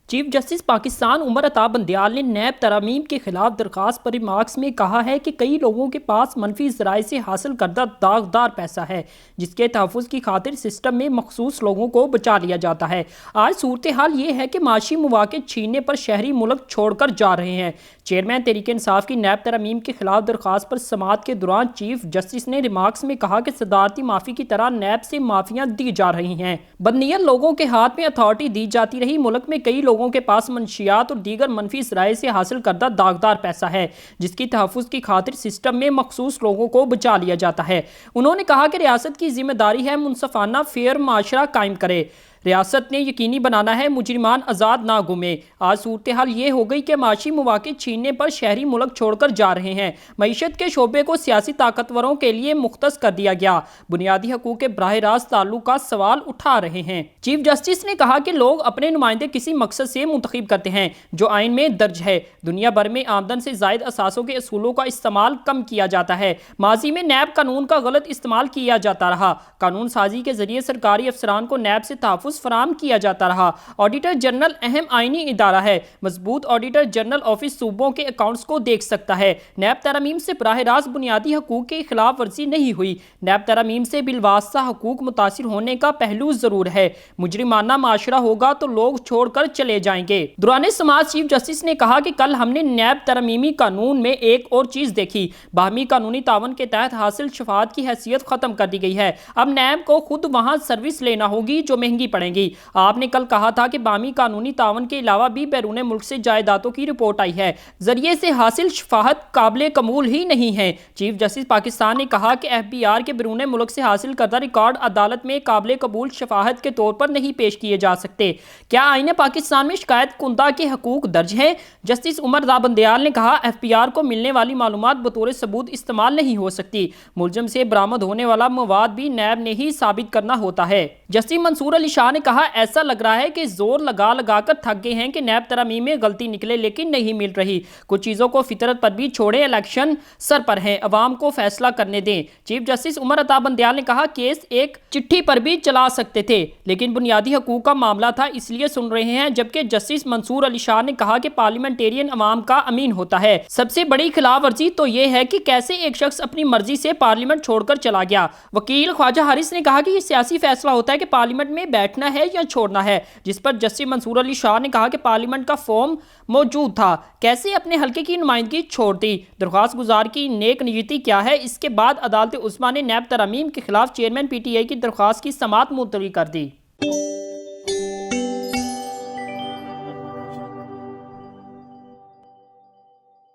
Chief justice Pakistan Umar Ata Bandial نے NAB ترامیم کے خلاف درخواست پر ریمارکس میں کہا ہے کہ کئی لوگوں کے پاس منفی ذرائع سے حاصل کردہ داغدار پیسہ ہے جس کے تحفظ کی خاطر سسٹم میں مخصوص لوگوں کو بچا لیا جاتا ہے۔ آج صورتحال یہ ہے کہ معاشی مواقع چھیننے پر شہری ملک چھوڑ کر جا رہے ہیں۔ چیئرمین تحریک انصاف کی نیب ترامیم کے خلاف درخواست پر سماعت کے دوران چیف جسٹس نے ریمارکس میں کہا کہ صدارتی معافی کی طرح نیب سے معافیاں دی جا رہی ہیں۔ بدنیت لوگوں کے ہاتھ میں اتھارٹی دی جاتی رہی۔ ملک میں کئی لوگوں کے پاس منشیات اور دیگر منفی ذرائع سے حاصل کردہ داغدار پیسہ ہے جس کی تحفظ کی خاطر سسٹم میں مخصوص لوگوں کو بچا لیا جاتا ہے۔ انہوں نے کہا کہ ریاست کی ذمہ داری ہے منصفانہ فیئر معاشرہ قائم کرے۔ ریاست نے یقینی بنانا ہے مجرمان آزاد نہ گھومیں۔ آج صورتحال یہ ہو گئی کہ معاشی مواقع چھیننے پر شہری ملک چھوڑ کر جا رہے ہیں۔ معیشت کے شعبے کو سیاسی طاقتوروں کے لیے مختص کر دیا گیا۔ بنیادی حقوق کے براہ راست تعلق کا سوال اٹھا رہے ہیں۔ چیف جسٹس نے کہا کہ لوگ اپنے نمائندے کسی مقصد سے منتخب کرتے ہیں جو آئین میں درج ہے۔ دنیا بھر میں آمدن سے زائد اثاثوں کے اصولوں کا استعمال کم کیا جاتا ہے۔ ماضی میں نیب قانون کا غلط استعمال کیا جاتا رہا۔ قانون سازی کے ذریعے سرکاری افسران کو نیب سے تحفظ فراہم کیا جاتا رہا۔ آڈیٹر جنرل اہم آئینی ادارہ ہے۔ مضبوط آڈیٹر جنرل آفس صوبوں کے اکاؤنٹس کو دیکھ سکتا ہے۔ نیب ترامیم سے براہ راست بنیادی حقوق کی خلاف ورزی نہیں ہوئی۔ نیب ترامیم سے بالواسطہ حقوق متاثر ہونے کا پہلو ضرور ہے۔ مجرمانہ معاشرہ ہوگا تو لوگ چھوڑ کر چلے جائیں گے۔ دوران سماعت چیف جسٹس نے کہا کہ کل ہم نے نیب ترمیمی قانون میں ایک اور چیز دیکھی۔ باہمی قانونی تعاون کے تحت حاصل شفاعت کی حیثیت ختم کر دی گئی ہے۔ اب نیب کو خود وہاں سروس لینا ہوگی جو مہنگی پڑے گی۔ آپ نے کل کہا تھا کہ باہمی قانونی تعاون کے علاوہ بھی بیرون ملک سے جائیدادوں کی رپورٹ آئی ہے۔ ذریعے سے حاصل شفاعت قابل قبول ہی نہیں ہے۔ چیف جسٹس پاکستان نے کہا کہ ایف بی آر کے بیرون ملک سے حاصل کردہ ریکارڈ عدالت میں قابل قبول شفاعت کے طور پر نہیں پیش کیے جا سکتے۔ کیا آئین پاکستان میں شکایت کنندہ کے حقوق درج ہیں؟ جسٹس عمر عطا بندیال نے کہا ایف بی آر کو ملنے والی معلومات بطور ثبوت استعمال نہیں ہو سکتی۔ ملزم سے برآمد ہونے والا مواد بھی نیب نے ہی ثابت کرنا ہوتا ہے۔ جسٹس منصور علی شاہ نے کہا ایسا لگ رہا ہے کہ زور لگا لگا کر تھک گئے ہیں کہ نیب ترامیم میں غلطی نکلے لیکن نہیں مل رہی۔ کچھ چیزوں کو فطرت پر بھی چھوڑیں، الیکشن سر پر ہے، عوام کو فیصلہ کرنے دیں۔ چیف جسٹس عمر عطا بندیال نے کہا کیس ایک چٹھی پر بھی چلا سکتے تھے لیکن بنیادی حقوق کا معاملہ تھا اس لیے سن رہے ہیں، جبکہ جسٹس منصور علی شاہ نے کہا کہ پارلیمنٹیرین عوام کا امین ہوتا ہے۔ سب سے بڑی خلاف ورزی تو یہ ہے کہ کیسے ایک شخص اپنی مرضی سے پارلیمنٹ چھوڑ کر چلا گیا۔ وکیل خواجہ حارث نے کہا کہ یہ سیاسی فیصلہ ہوتا ہے کہ پارلیمنٹ میں بیٹھنا ہے یا چھوڑنا ہے، جس پر جسٹس منصور علی شاہ نے کہا کہ پارلیمنٹ کا فارم موجود تھا، کیسے اپنے حلقے کی نمائندگی چھوڑ دی۔ درخواست گزار کی نیک نیتی کیا ہے؟ اس کے بعد عدالت عظمیٰ نے نیب ترامیم کے خلاف چیئرمین پی ٹی آئی کی درخواست کی سماعت ملتوی کر دی۔